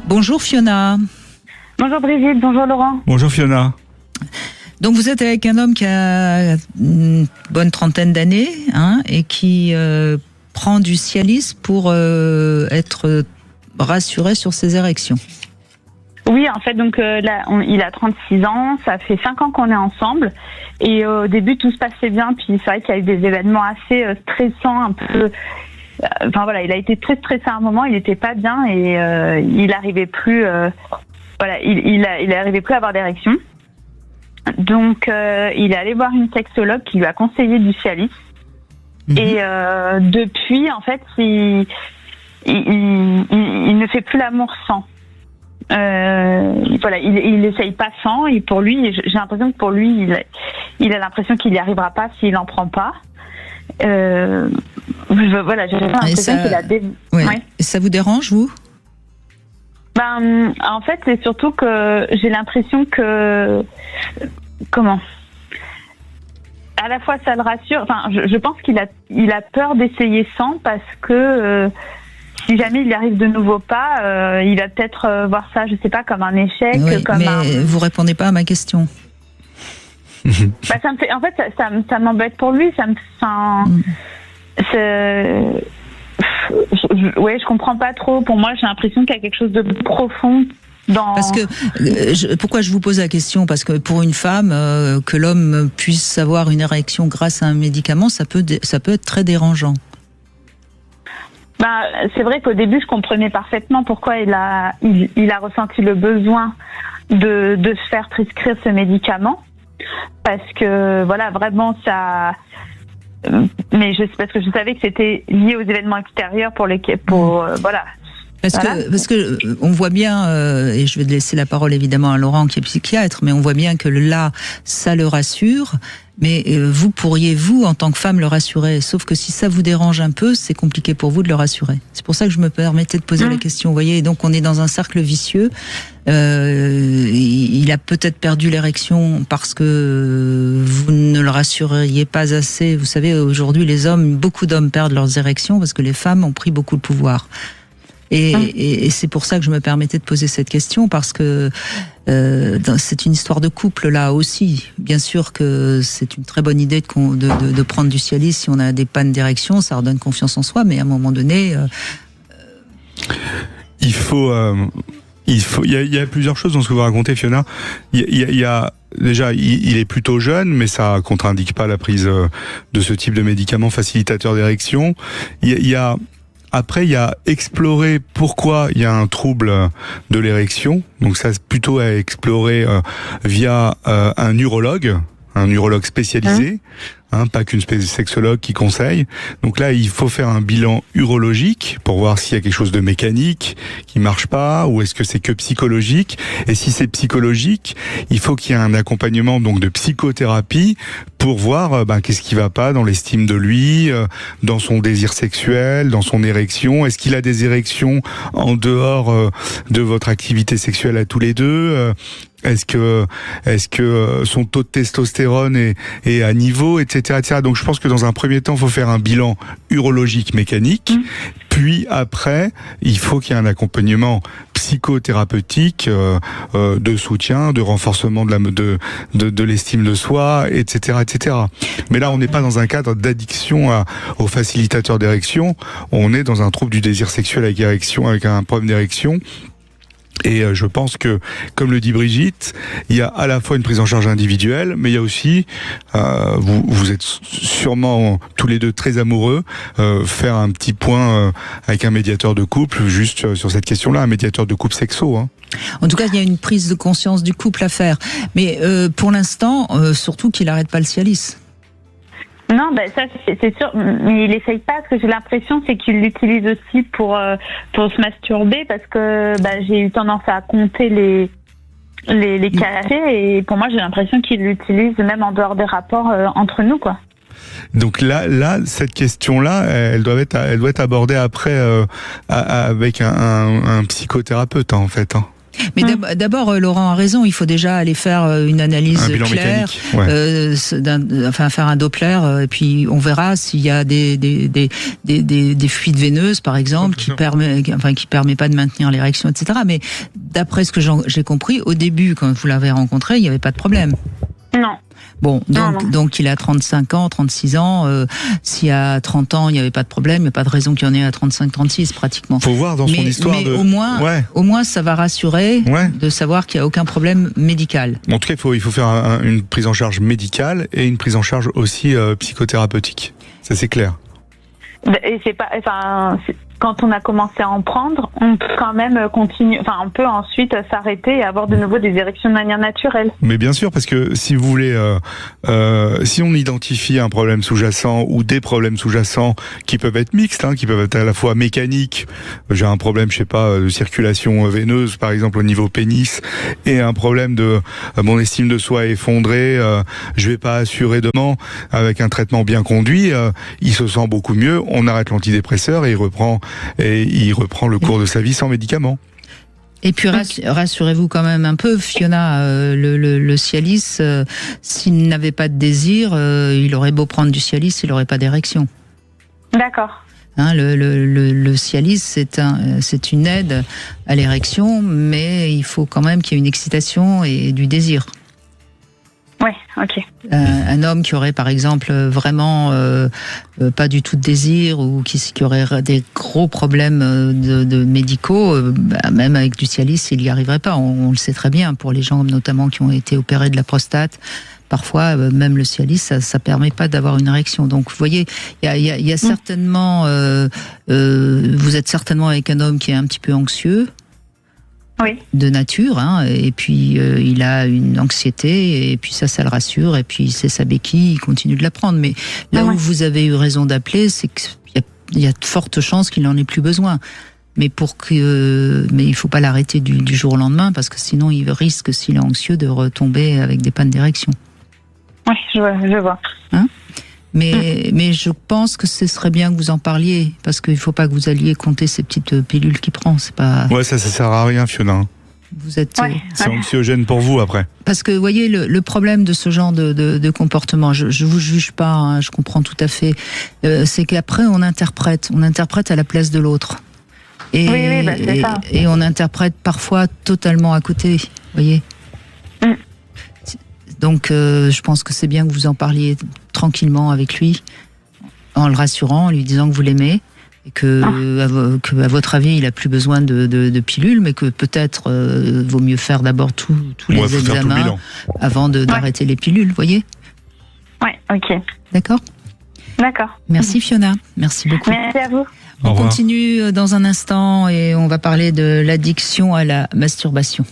Bonjour Fiona. Bonjour Brigitte, bonjour Laurent. Bonjour Fiona. Donc vous êtes avec un homme qui a une bonne trentaine d'années et qui prend du Cialis pour être rassuré sur ses érections. Oui, en fait, donc là, il a 36 ans, ça fait 5 ans qu'on est ensemble. Et au début, tout se passait bien. Puis c'est vrai qu'il y a eu des événements assez stressants, un peu... Enfin voilà, il a été très stressé à un moment, il n'était pas bien et il n'arrivait plus... il arrivait plus à avoir d'érection. Donc, il est allé voir une sexologue qui lui a conseillé du Cialis. Et depuis, en fait, il ne fait plus l'amour sans. Il essaye pas sans. Et pour lui, j'ai l'impression que pour lui, il a l'impression qu'il n'y arrivera pas s'il n'en prend pas. J'ai l'impression qu'il a des... Ouais. Ouais. Et ça vous dérange, vous ? En fait, c'est surtout que j'ai l'impression que... Comment ? À la fois, ça le rassure. Enfin, je pense qu'il a peur d'essayer sans parce que si jamais il y arrive de nouveau pas, il va peut-être voir ça, je sais pas, comme un échec. Oui, mais vous répondez pas à ma question. Ça me fait... En fait, ça m'embête pour lui. Je comprends pas trop. Pour moi, j'ai l'impression qu'il y a quelque chose de profond. Parce que pourquoi je vous pose la question ? Parce que pour une femme, que l'homme puisse avoir une érection grâce à un médicament, ça peut être très dérangeant. C'est vrai qu'au début, je comprenais parfaitement pourquoi il a ressenti le besoin de se faire prescrire ce médicament, parce que voilà, vraiment ça. Mais parce que je savais que c'était lié aux événements extérieurs voilà. Parce que on voit bien, et je vais laisser la parole évidemment à Laurent qui est psychiatre, mais on voit bien que là, ça le rassure. Mais vous pourriez, en tant que femme, le rassurer. Sauf que si ça vous dérange un peu, c'est compliqué pour vous de le rassurer. C'est pour ça que je me permettais de poser la question. Vous voyez, et donc on est dans un cercle vicieux. Il a peut-être perdu l'érection parce que vous ne le rassureriez pas assez. Vous savez, aujourd'hui, beaucoup d'hommes perdent leurs érections parce que les femmes ont pris beaucoup de pouvoir. Et c'est pour ça que je me permettais de poser cette question, parce que c'est une histoire de couple là aussi. Bien sûr que c'est une très bonne idée de prendre du Cialis si on a des pannes d'érection, ça redonne confiance en soi, mais à un moment donné... Il y a plusieurs choses dans ce que vous racontez, Fiona. Déjà, il est plutôt jeune, mais ça contre-indique pas la prise de ce type de médicament facilitateur d'érection. Après, il y a explorer pourquoi il y a un trouble de l'érection. Donc ça, c'est plutôt à explorer via un urologue spécialisé, pas qu'une sexologue qui conseille. Donc là, il faut faire un bilan urologique pour voir s'il y a quelque chose de mécanique qui marche pas, ou est-ce que c'est que psychologique. Et si c'est psychologique, il faut qu'il y ait un accompagnement donc de psychothérapie pour voir qu'est-ce qui va pas dans l'estime de lui, dans son désir sexuel, dans son érection. Est-ce qu'il a des érections en dehors de votre activité sexuelle à tous les deux? Est-ce que son taux de testostérone est à niveau, etc., etc. Donc je pense que dans un premier temps, il faut faire un bilan urologique mécanique. Puis après, il faut qu'il y ait un accompagnement psychothérapeutique, de soutien, de renforcement de l'estime de soi, etc., etc. Mais là, on n'est pas dans un cadre d'addiction aux facilitateurs d'érection. On est dans un trouble du désir sexuel avec un problème d'érection. Et je pense que, comme le dit Brigitte, il y a à la fois une prise en charge individuelle, mais il y a aussi, vous êtes sûrement tous les deux très amoureux, faire un petit point avec un médiateur de couple, juste sur cette question-là, un médiateur de couple sexo. En tout cas, il y a une prise de conscience du couple à faire. Mais pour l'instant, surtout qu'il n'arrête pas le Cialis. Non, ça c'est sûr, mais il essaye pas. Ce que j'ai l'impression, c'est qu'il l'utilise aussi pour se masturber, parce que j'ai eu tendance à compter les carrés, et pour moi, j'ai l'impression qu'il l'utilise même en dehors des rapports entre nous, quoi. Donc là, cette question-là, elle doit être abordée après avec un psychothérapeute, en fait. Mais d'abord, Laurent a raison, il faut déjà aller faire une analyse claire, faire un Doppler, et puis on verra s'il y a des fuites veineuses, par exemple, qui permet pas de maintenir l'érection, etc. Mais d'après ce que j'ai compris, au début, quand vous l'avez rencontré, il n'y avait pas de problème. Non. Bon, donc il a 35 ans, 36 ans. S'il a 30 ans, il n'y avait pas de problème. Il n'y a pas de raison qu'il y en ait à 35, 36 pratiquement. Faut voir dans son histoire. Mais au moins, ça va rassurer de savoir qu'il n'y a aucun problème médical. En tout cas, il faut faire une prise en charge médicale et une prise en charge aussi psychothérapeutique. Ça, c'est clair. Et c'est pas, quand on a commencé à en prendre, on peut quand même continuer, on peut ensuite s'arrêter et avoir de nouveau des érections de manière naturelle. Mais bien sûr, parce que si vous voulez, si on identifie un problème sous-jacent ou des problèmes sous-jacents qui peuvent être mixtes, qui peuvent être à la fois mécaniques, j'ai un problème, je sais pas, de circulation veineuse, par exemple au niveau pénis, et un problème de mon estime de soi effondrée, je vais pas assurer demain, avec un traitement bien conduit, il se sent beaucoup mieux, on arrête l'antidépresseur et il reprend le cours de sa vie sans médicaments. Et puis rassurez-vous quand même un peu, Fiona, le Cialis, s'il n'avait pas de désir, il aurait beau prendre du Cialis, il n'aurait pas d'érection. D'accord. Le Cialis, c'est une aide à l'érection, mais il faut quand même qu'il y ait une excitation et du désir. Ouais, ok. Un homme qui aurait par exemple vraiment pas du tout de désir ou qui aurait des gros problèmes de médicaux, même avec du Cialis, il n'y arriverait pas. On le sait très bien pour les gens notamment qui ont été opérés de la prostate. Parfois, même le Cialis, ça permet pas d'avoir une érection. Donc, vous voyez, il y a certainement, vous êtes certainement avec un homme qui est un petit peu anxieux. Oui. De nature, et puis il a une anxiété, et puis ça le rassure, et puis c'est sa béquille, il continue de la prendre. Mais là où vous avez eu raison d'appeler, c'est qu'il y a de fortes chances qu'il n'en ait plus besoin. Mais il faut pas l'arrêter du jour au lendemain, parce que sinon il risque, s'il est anxieux, de retomber avec des pannes d'érection. Oui, je vois. Mais je pense que ce serait bien que vous en parliez, parce qu'il ne faut pas que vous alliez compter ces petites pilules qu'il prend. C'est pas... Ouais, ça sert à rien, Fiona. Vous êtes... C'est anxiogène pour vous, après. Parce que, vous voyez, le problème de ce genre de comportement, je ne vous juge pas, je comprends tout à fait, c'est qu'après, on interprète à la place de l'autre. Et on interprète parfois totalement à côté, vous voyez. Donc, je pense que c'est bien que vous en parliez tranquillement avec lui, en le rassurant, en lui disant que vous l'aimez, et que à votre avis, il n'a plus besoin de pilules, mais que peut-être vaut mieux faire d'abord tous les examens avant d'arrêter les pilules, vous voyez ? Ouais, ok. D'accord ? D'accord. Merci Fiona, merci beaucoup. Merci à vous. On continue dans un instant et on va parler de l'addiction à la masturbation.